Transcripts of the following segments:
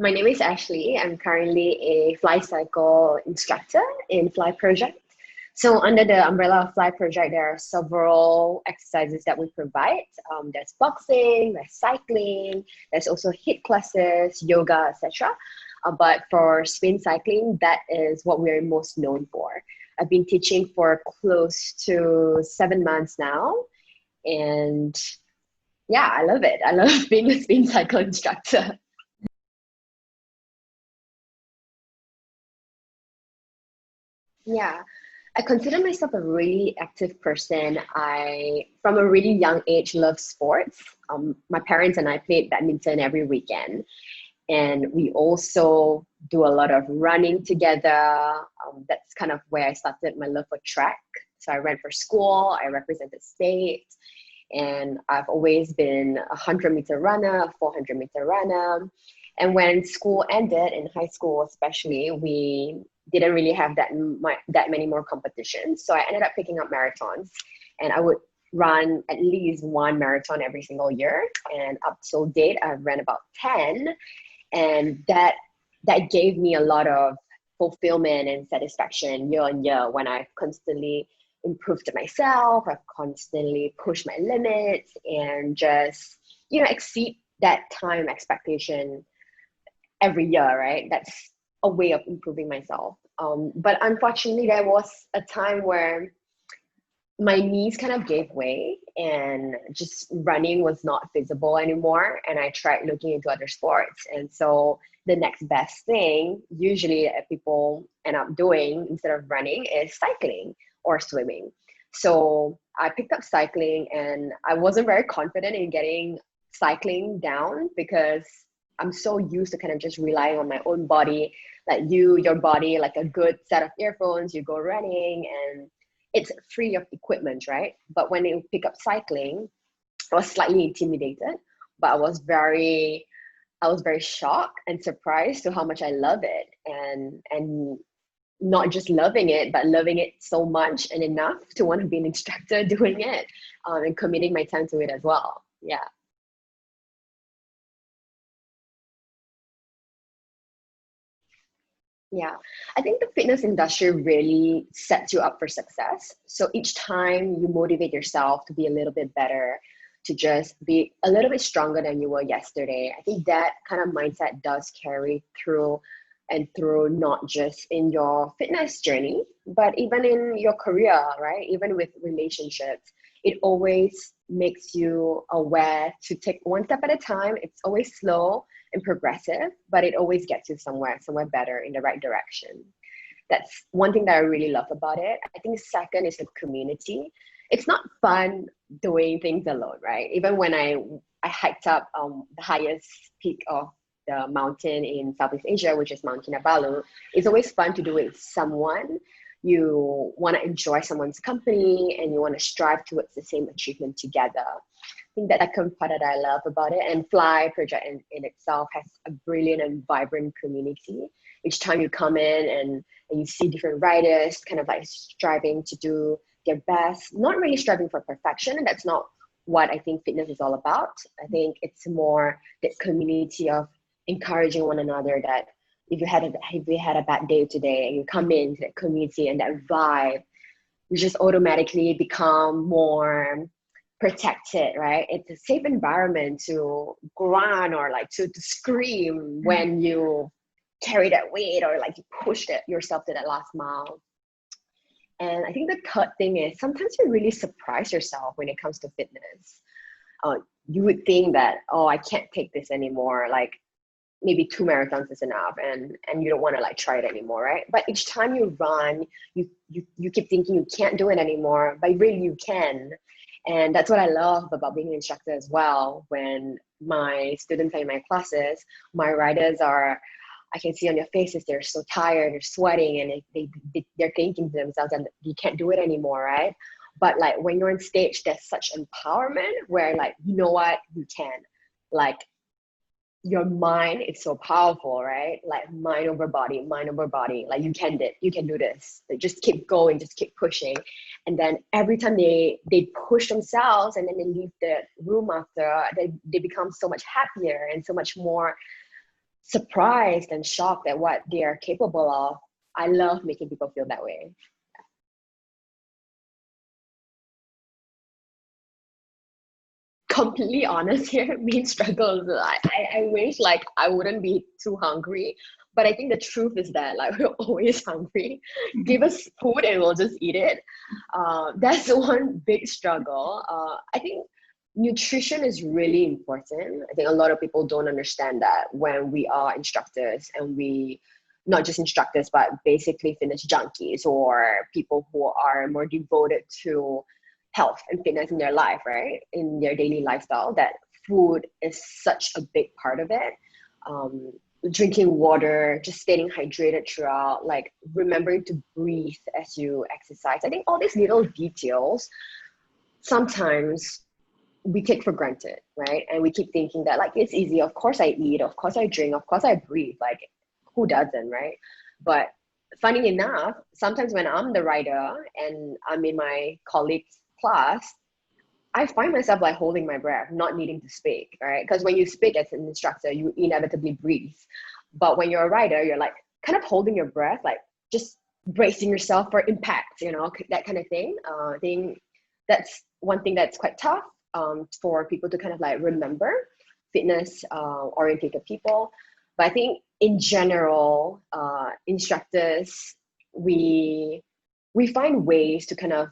My name is Ashley. I'm currently a fly cycle instructor in Fly Project. So under the umbrella of Fly Project, there are several exercises that we provide. There's boxing, there's cycling, there's also HIIT classes, yoga, etc. But for spin cycling, that is what we're most known for. I've been teaching for close to 7 months now. And yeah, I love it. I love being a spin cycle instructor. Yeah, I consider myself a really active person. From a really young age, love sports. My parents and I played badminton every weekend, and we also do a lot of running together. That's kind of where I started my love for track. So I ran for school, I represented state, and I've always been a 100-meter runner, a 400-meter runner. And when school ended, in high school especially, we didn't really have that many more competitions. So I ended up picking up marathons, and I would run at least one marathon every single year. And up till date, I've ran about 10, and that gave me a lot of fulfillment and satisfaction year on year when I've constantly improved myself. I've constantly pushed my limits and just exceed that time expectation every year, right? That's a way of improving myself. But unfortunately, there was a time where my knees kind of gave way and just running was not feasible anymore. And I tried looking into other sports. And so the next best thing, usually people end up doing instead of running, is cycling or swimming. So I picked up cycling, and I wasn't very confident in getting cycling down because I'm so used to kind of just relying on my own body, like your body, like a good set of earphones, you go running and it's free of equipment, right? But when you pick up cycling, I was slightly intimidated, but I was very shocked and surprised to how much I love it, and not just loving it, but loving it so much and enough to want to be an instructor doing it, and committing my time to it as well. Yeah. Yeah, I think the fitness industry really sets you up for success. So each time you motivate yourself to be a little bit better, to just be a little bit stronger than you were yesterday, I think that kind of mindset does carry through and through, not just in your fitness journey, but even in your career, right? Even with relationships, it always makes you aware to take one step at a time. It's always slow and progressive, but it always gets you somewhere better in the right direction. That's one thing that I really love about it. I think second is the community. It's not fun doing things alone, right? Even when I hiked up the highest peak of the mountain in Southeast Asia, which is Mount Kinabalu, it's always fun to do it with someone. You want to enjoy someone's company and you want to strive towards the same achievement together. Think that that part that I love about it. And Fly Project in itself has a brilliant and vibrant community. Each time you come in and you see different riders kind of like striving to do their best, not really striving for perfection. And that's not what I think fitness is all about. I think it's more that community of encouraging one another, that if you had a bad day today and you come into that community and that vibe, you just automatically become more protected, right? It's a safe environment to grunt or like to scream when you carry that weight or like you push yourself to that last mile. And I think the third thing is sometimes you really surprise yourself when it comes to fitness. You would think that, oh, I can't take this anymore. Like maybe 2 marathons is enough, and you don't want to like try it anymore, right? But each time you run, you keep thinking you can't do it anymore, but really you can. And that's what I love about being an instructor as well. When my students are in my classes, my riders are, I can see on their faces, they're so tired, they're sweating, and they're thinking to themselves that you can't do it anymore, right? But like when you're on stage, there's such empowerment where like, you know what, you can. Like your mind is so powerful, right? Like mind over body, mind over body. Like you can do this. Like just keep going, just keep pushing. And then every time they push themselves and then they leave the room after, they become so much happier and so much more surprised and shocked at what they are capable of. I love making people feel that way. Completely honest here, main struggles. I wish like I wouldn't be too hungry, but I think the truth is that like we're always hungry. Give us food and we'll just eat it. That's one big struggle. I think nutrition is really important. I think a lot of people don't understand that when we are instructors and we not just instructors, but basically fitness junkies or people who are more devoted to health and fitness in their life, right? In their daily lifestyle, that food is such a big part of it. Um, Drinking water, just staying hydrated throughout, like remembering to breathe as you exercise. I think all these little details sometimes we take for granted, right? And we keep thinking that like it's easy. Of course I eat, of course I drink, of course I breathe. Like who doesn't, right? But funny enough, sometimes when I'm the rider and I'm in my colleague's class, I find myself like holding my breath, not needing to speak, right? Because when you speak as an instructor, you inevitably breathe. But when you're a rider, you're like kind of holding your breath, like just bracing yourself for impact, that kind of thing. I think that's one thing that's quite tough for people to kind of like remember, fitness oriented people. But I think in general, instructors, we find ways to kind of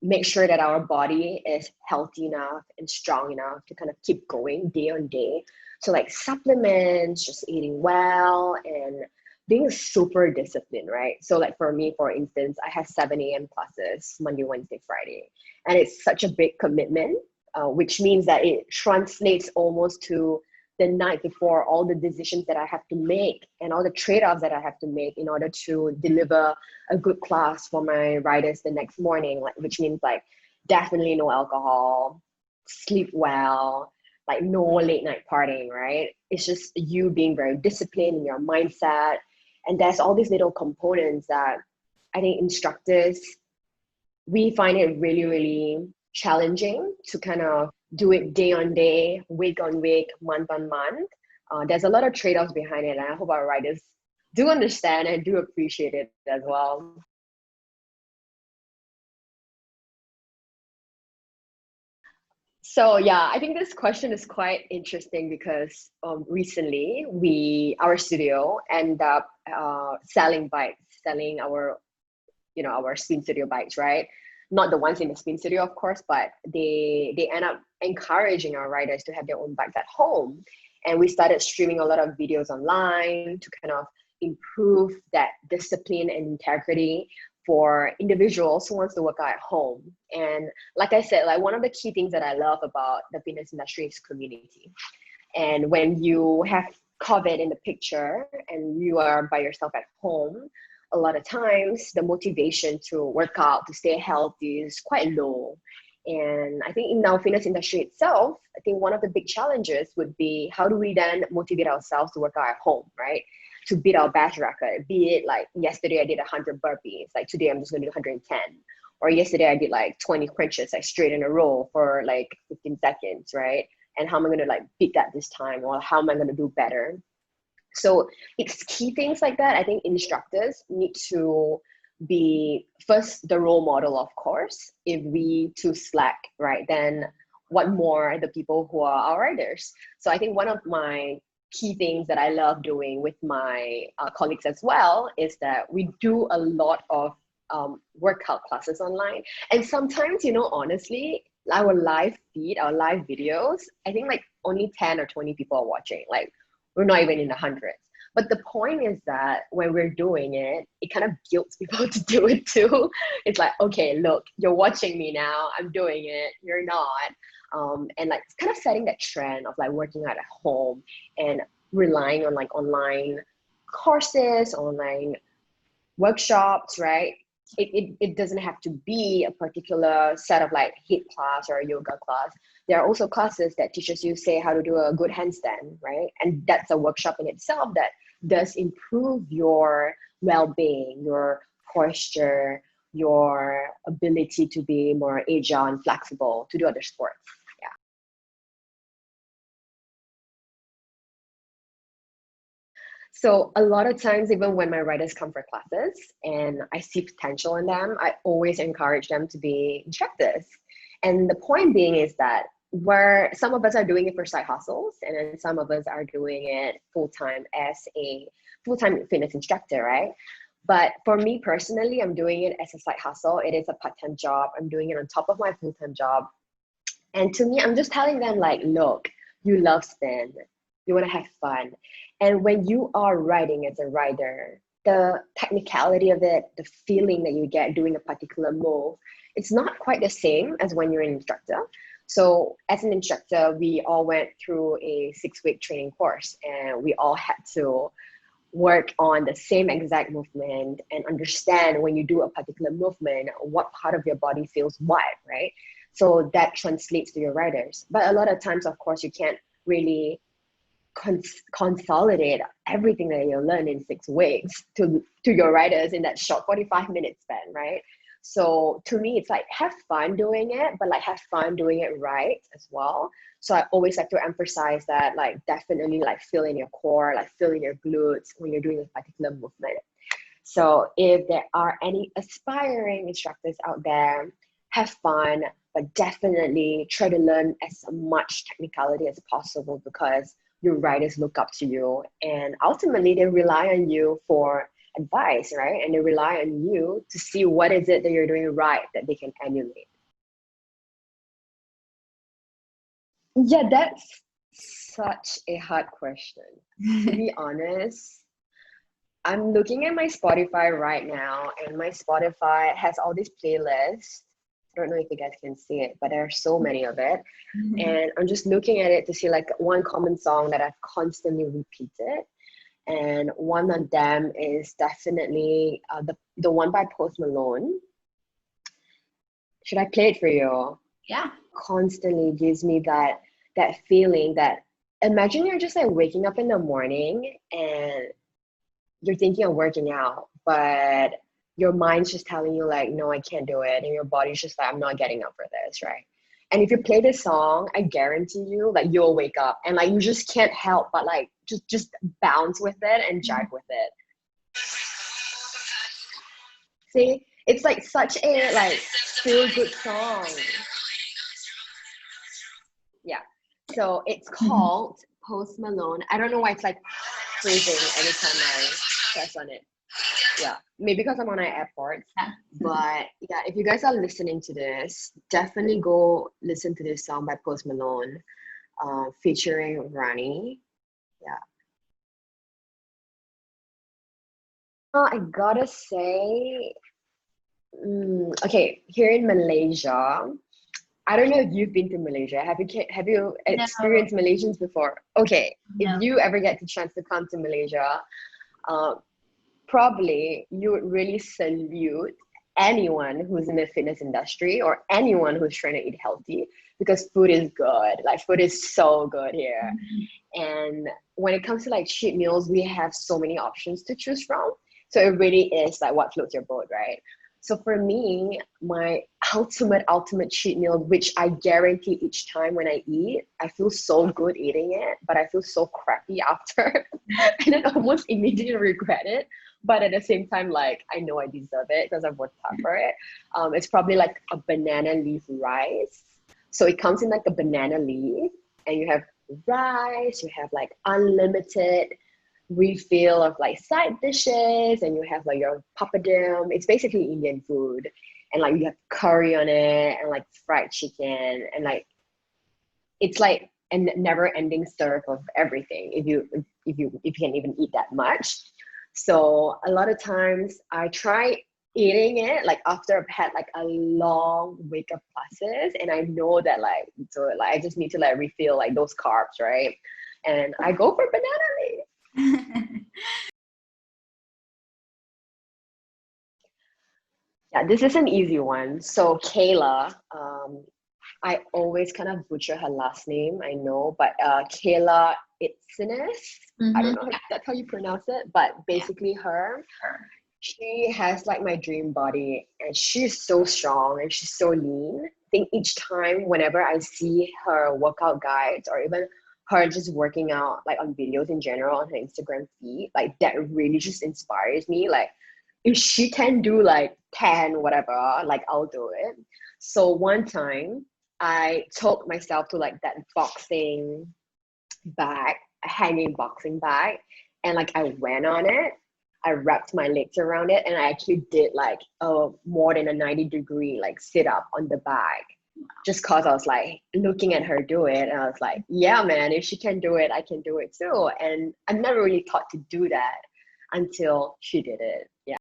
make sure that our body is healthy enough and strong enough to kind of keep going day on day. So like supplements, just eating well and being super disciplined, right? So like for me, for instance, I have 7 a.m. classes Monday, Wednesday, Friday. And it's such a big commitment, which means that it translates almost to the night before all the decisions that I have to make and all the trade-offs that I have to make in order to deliver a good class for my riders the next morning, like which means like definitely no alcohol, sleep well, like no late night partying, right? It's just you being very disciplined in your mindset. And there's all these little components that I think instructors, we find it really, really challenging to kind of do it day on day, week on week, month on month. There's a lot of trade-offs behind it, and I hope our riders do understand and do appreciate it as well. So yeah, I think this question is quite interesting because recently our studio end up selling bikes, selling our spin studio bikes, right? Not the ones in the spin studio, of course, but they end up encouraging our riders to have their own bikes at home. And we started streaming a lot of videos online to kind of improve that discipline and integrity for individuals who wants to work out at home. And like I said, like one of the key things that I love about the fitness industry is community. And when you have COVID in the picture and you are by yourself at home, a lot of times the motivation to work out, to stay healthy is quite low. And I think in our fitness industry itself, I think one of the big challenges would be how do we then motivate ourselves to work out at home, right? To beat our best record, be it like yesterday I did 100 burpees, like today I'm just gonna do 110. Or yesterday I did like 20 crunches, like straight in a row for like 15 seconds, right? And how am I gonna like beat that this time? Or how am I gonna do better? So it's key things like that. I think instructors need to be first the role model, of course. If we too slack, right, then what more the people who are our riders? So I think one of my key things that I love doing with my colleagues as well is that we do a lot of workout classes online. And sometimes, honestly, our live feed, our live videos, I think like only 10 or 20 people are watching. Like we're not even in the hundreds. But the point is that when we're doing it, it kind of guilts people to do it too. It's like, okay, look, you're watching me now. I'm doing it. You're not. And like it's kind of setting that trend of like working out at home and relying on like online courses, online workshops, right? It doesn't have to be a particular set of like HIIT class or a yoga class. There are also classes that teaches you say how to do a good handstand, right? And that's a workshop in itself that does improve your well-being, your posture, your ability to be more agile and flexible to do other sports. Yeah. So a lot of times, even when my riders come for classes and I see potential in them, I always encourage them to be instructors. And the point being is that where some of us are doing it for side hustles, and then some of us are doing it full time as a full time fitness instructor, right? But for me personally, I'm doing it as a side hustle. It is a part time job. I'm doing it on top of my full time job. And to me, I'm just telling them, like, look, you love spin, you want to have fun. And when you are riding as a rider, the technicality of it, the feeling that you get doing a particular move, it's not quite the same as when you're an instructor. So as an instructor, we all went through a 6-week training course and we all had to work on the same exact movement and understand when you do a particular movement, what part of your body feels what, right? So that translates to your riders. But a lot of times, of course, you can't really consolidate everything that you learn in 6 weeks to your riders in that short 45-minute span, right? So to me, it's like have fun doing it, but like have fun doing it right as well. So I always like to emphasize that, like definitely like feel in your core, like feel in your glutes when you're doing a particular movement. So if there are any aspiring instructors out there, have fun, but definitely try to learn as much technicality as possible because your riders look up to you and ultimately they rely on you for advice, right? And they rely on you to see what is it that you're doing right that they can emulate. Yeah, that's such a hard question. To be honest, I'm looking at my Spotify right now, and my Spotify has all these playlists. I don't know if you guys can see it, but there are so many of it. And I'm just looking at it to see like one common song that I've constantly repeated. And one of them is definitely the one by Post Malone. Should I play it for you? Yeah. Constantly gives me that feeling that imagine you're just like waking up in the morning and you're thinking of working out, but your mind's just telling you like, no, I can't do it. And your body's just like, I'm not getting up for this, right? And if you play this song, I guarantee you, like you'll wake up and like you just can't help but like just bounce with it and jive with it. See, it's like such a like feel good song. Yeah. So it's called Post Malone. I don't know why it's like freezing every time I press on it. Yeah, maybe because I'm on an airport. Yeah. But yeah, if you guys are listening to this, definitely go listen to this song by Post Malone, featuring Ronnie. Yeah. I gotta say, okay, here in Malaysia, I don't know if you've been to Malaysia. Have you No, experienced Malaysians before? Okay, if no. you ever get the chance to come to Malaysia, uh, probably you would really salute anyone who's in the fitness industry or anyone who's trying to eat healthy because food is good. Like food is so good here. And when it comes to like cheat meals, we have so many options to choose from. So it really is like what floats your boat, right? So for me, my ultimate cheat meal, which I guarantee each time when I eat, I feel so good eating it, but I feel so crappy after and then almost immediately regret it. But at the same time, like I know I deserve it because I've worked hard for it. It's probably like a banana leaf rice. So it comes in like a banana leaf and you have rice, you have like unlimited refill of like side dishes, and you have like your papadum. It's basically Indian food, and like you have curry on it, and like fried chicken, and like it's like a never ending serve of everything if you can even eat that much. So a lot of times I try eating it like after I've had like a long week of classes and I know that like so like I just need to like refill like those carbs, right? And I go for banana leaf. Yeah, this is an easy one. So Kayla, I always kind of butcher her last name, I know, but Kayla Itzines, I don't know if that's how you pronounce it, but basically her, she has like my dream body and she's so strong and she's so lean. I think each time whenever I see her workout guides or even her just working out like on videos in general on her Instagram feed, like that really just inspires me. Like if she can do like 10 whatever, like I'll do it. So one time I took myself to like that boxing bag, a hanging boxing bag, and like I went on it. I wrapped my legs around it, and I actually did like a more than a 90-degree like sit up on the bag, just cause I was like looking at her do it, and I was like, yeah, man, if she can do it, I can do it too. And I never really thought to do that until she did it. Yeah.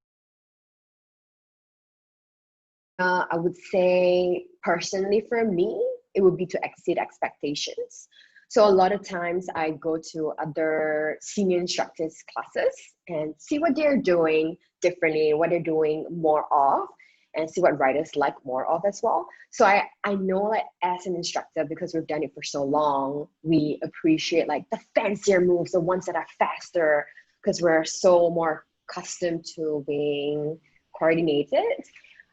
I would say personally for me, it would be to exceed expectations. So a lot of times I go to other senior instructors classes and see what they're doing differently, what they're doing more of, and see what riders like more of as well. So I know like as an instructor, because we've done it for so long, we appreciate like the fancier moves, the ones that are faster, because we're so more accustomed to being coordinated.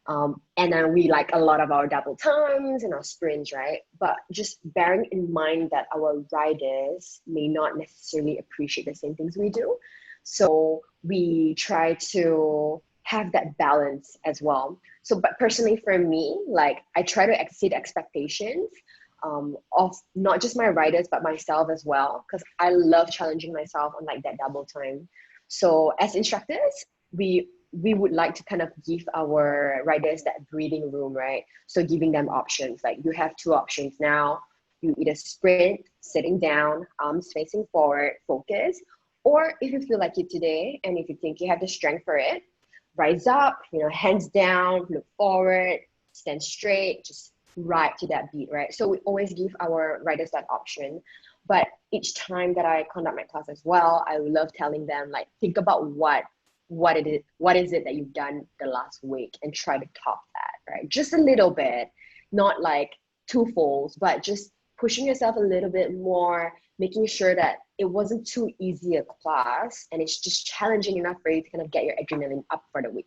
And then we like a lot of our double times and our sprints, right? But just bearing in mind that our riders may not necessarily appreciate the same things we do. So we try to have that balance as well. So, but personally for me, like I try to exceed expectations of not just my riders, but myself as well, because I love challenging myself on like that double time. So as instructors, we would like to kind of give our riders that breathing room, right? So giving them options, like you have two options now. You either sprint, sitting down, arms facing forward, focus, or if you feel like it today, and if you think you have the strength for it, rise up, hands down, look forward, stand straight, just ride to that beat, right? So we always give our riders that option. But each time that I conduct my class as well, I love telling them like, think about what is it that you've done the last week and try to top that, right? Just a little bit, not like two folds, but just pushing yourself a little bit more, making sure that it wasn't too easy a class and it's just challenging enough for you to kind of get your adrenaline up for the week.